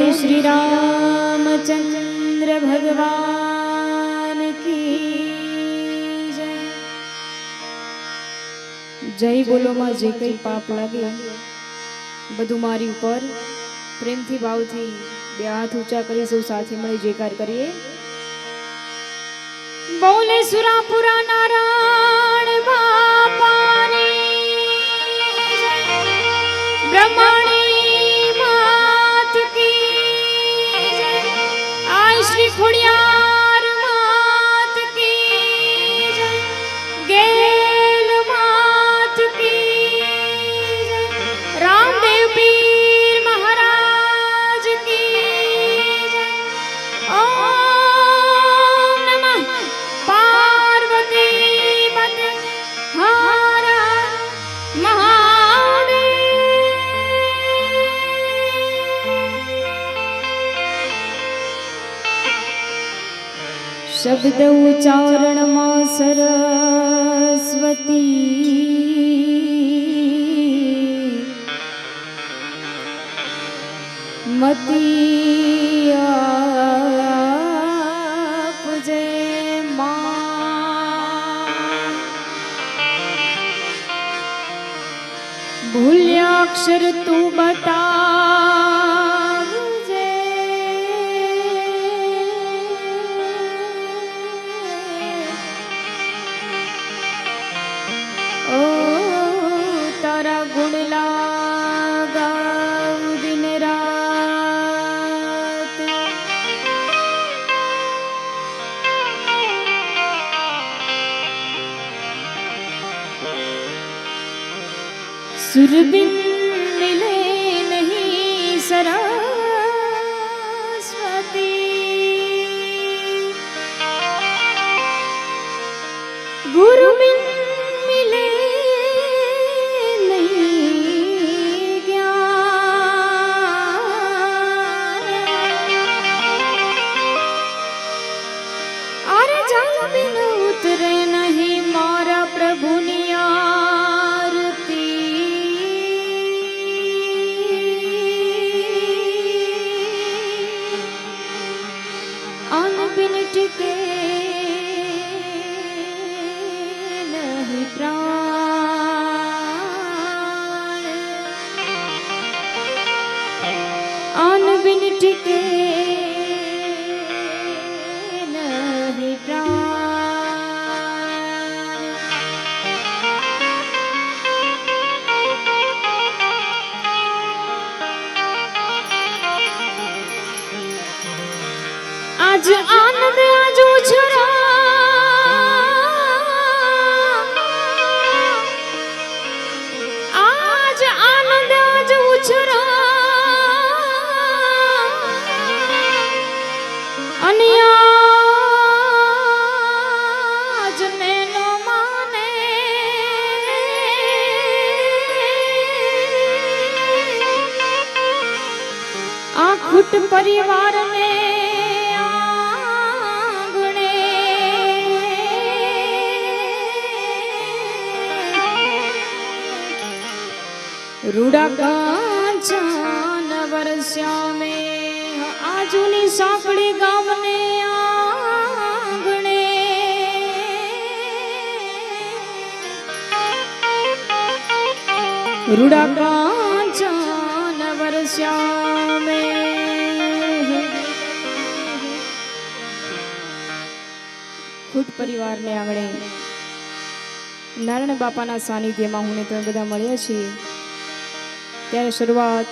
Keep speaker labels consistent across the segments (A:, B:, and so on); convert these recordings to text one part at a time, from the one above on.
A: बोले श्री रामचंद्र भगवान की जय। जय बोलो मां जे कई पाप लागे बधु मारी ऊपर प्रेम थी भाव थी बे हाथ ऊंचा करी सौ साथे मळी जयकार करिए। बोले सुरापुरा नारायण बापा ने ब्रह्मणी मात की जय। आय श्री खोड़ियार मात की जय। गेल मात की जय। रामदेव पीर महाराज की जय। ओम नमः पार्वती पते हर शब्द उच्चारण मां सरस्वती मती आपजे मां। भूल्या अक्षर तू बता सुरबिन मिले नहीं सरस्वती। गुरु बिन मिले नहीं ज्ञान। अरे जल बिन उतरे नहीं मारा प्रभु निया। टिके नहीं प्राण आन बिन टिके नहीं प्राण। आज आनंद आज उछरा आज आनंद आज उछरा आज नैनो माने आखुट परिवार ने रूड़ा कांचन वर्ष्या में आजुनी सापड़ी गाम ने आंगणे। रूड़ा कांचन वर्ष्या में खुद परिवार ने आंगणे नारायण बापाना सानिध्यमां हुने तो बधा मळ्या छीए। त्यारे शुरुआत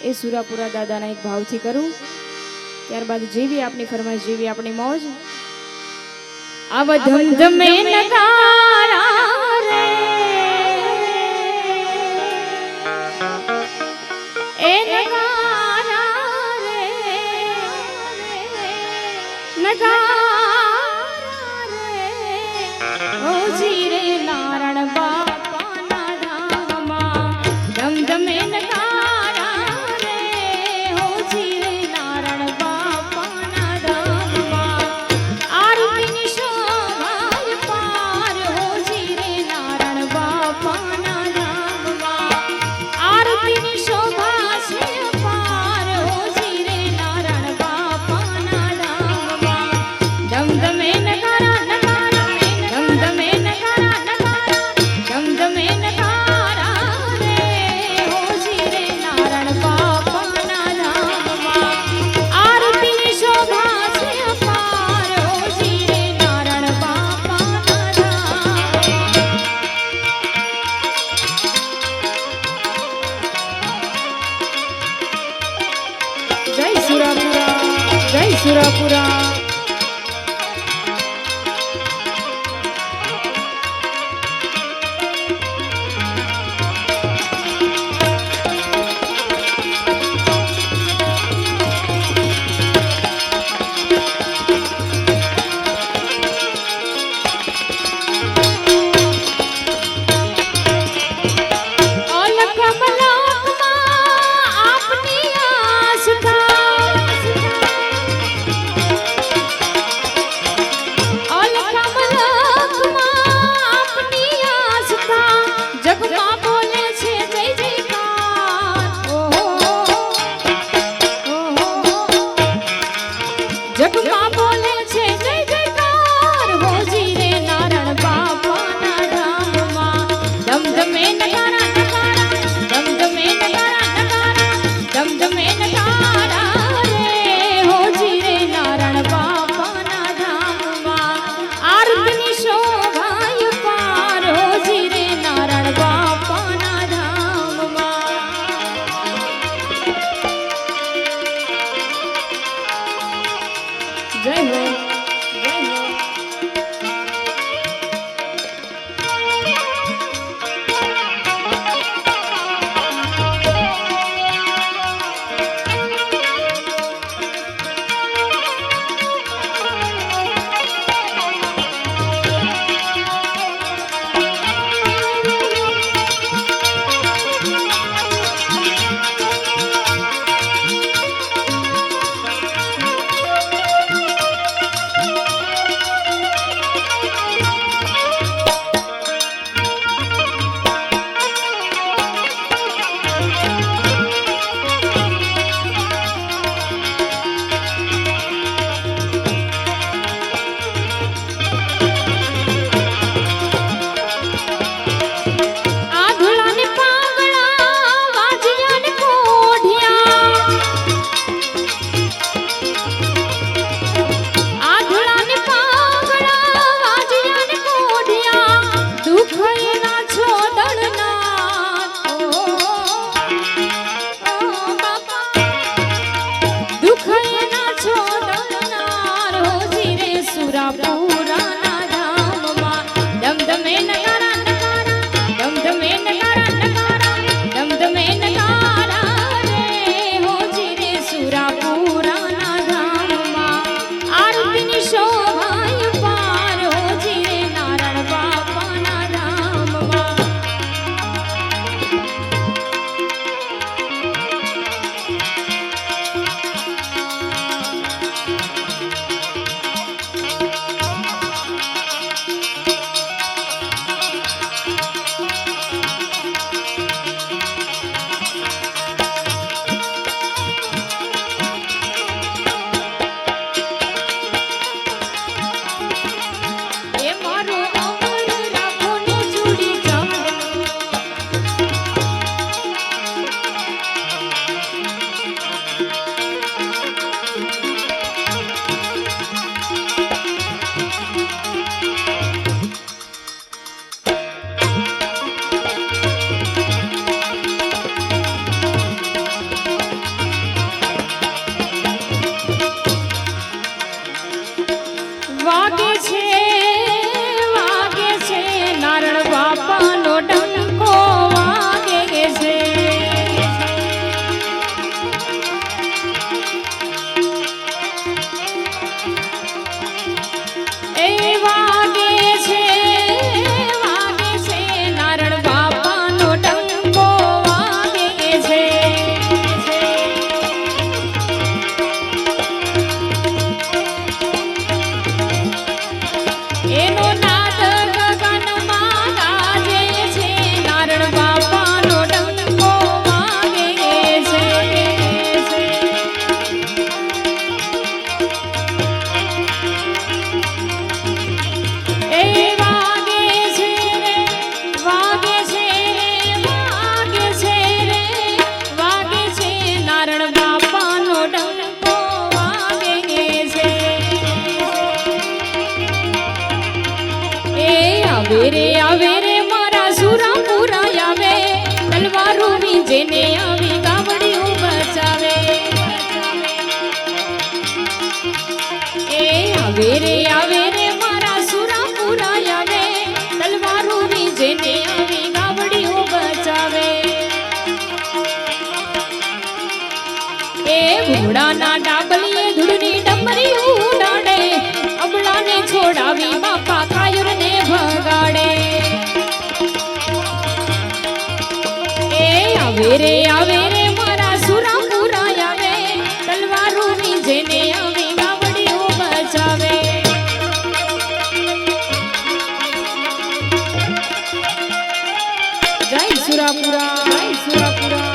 A: ए सुरापुरा दादाना एक भावथी करूं। त्यारबाद जेवी आपनी फरमाइश जेवी आपनी मौज। आव धम में नगारा रे ए नगारा रे नगारा रे ओ जी रे नारायण बाबा आरती निशो भाई पार સુરાપુરાના ધામમાં ધમધમે નગારા નગારા ધમધમે નગારા નગારા ધમધમે નગારા રે હોજી રે સુરાપુરાના ધામમાં આરતીની શોભાય પાર હોજી રે નારાયણ બાપાના ધામમાં એ મારો અમર રાખો ને જુડી જાઓ વાગે છે નારણ બાપાનો ડંકો વાગે છે એ વાગે છે નારણ બાપાનો ડંકો વાગે છે એનો નાદ ગગનમાં ગાજે છે નારણ બાપાનો ડંકો વાગે છે એ વાગે છે રે વાગે છે નારણ બાપાનો ડંકો વાગે છે આવે રે મારા સુરાપુરા આવે તલવારો વીજેને આવી ગાવડિયું બચાવે એ આવે રે મારા સુરાપુરા આવે તલવારો વીજેને આવી ગાવડિયું બચાવે એ ઘોડાના ડાબલીએ ધૂળની ડમરી ઉડાડે અબળાને છોડાવી બાપા કાયરને ભગાડે એ આવે રે મારા સુરાપુરા આવે તલવારો વીજેને આવી ગાવડિયો બચાવે જય સુરાપુરા જય સુરાપુરા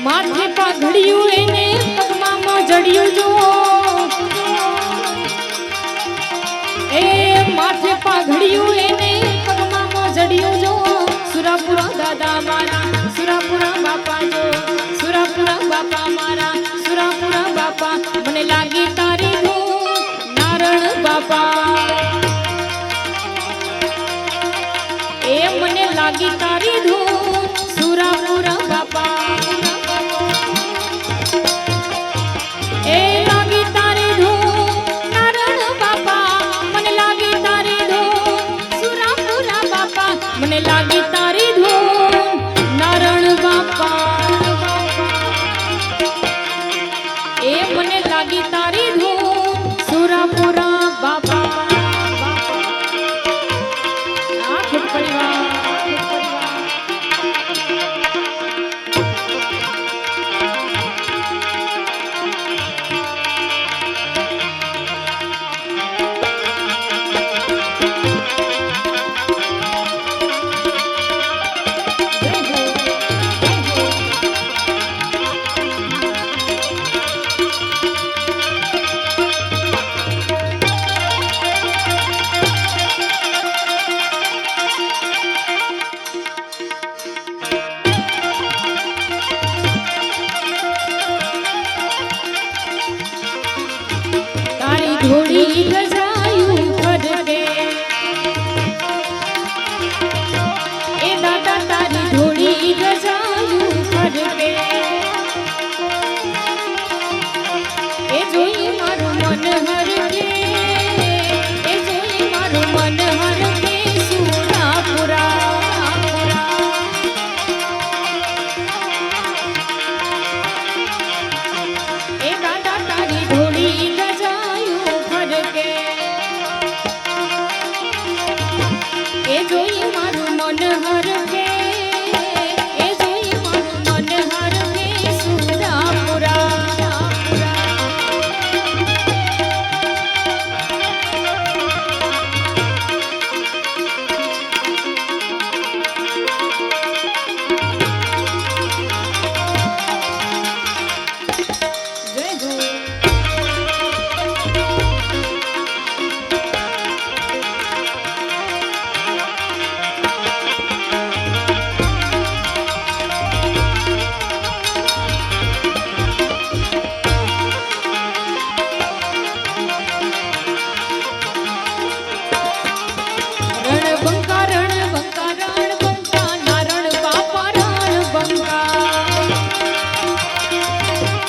A: માથે પાઘડિયું એને પગમાં મોજડિયું જુઓ એ માથે પાઘડિયું એને પગમાં મોજડિયું જુઓ સુરાપુરા દાદા મારા સુરાપુરા બાપા જો સુરાપુરા બાપા મારા સુરાપુરા બાપા મને લાગી તારી ધૂન નારણ બાપા એ મને લાગી તારી ધૂન સુરાપુરા બાપા એ લાગી તારી ધૂન નારણ બાપા મને લાગી તારી ધૂન સુરાપુરા બાપા મને લાગી તારી ધૂન નારણ બાપા એ મને લાગી તારી ધૂન સુરાપુરા બાપા આ ખુદ પરિવાર જોઈએ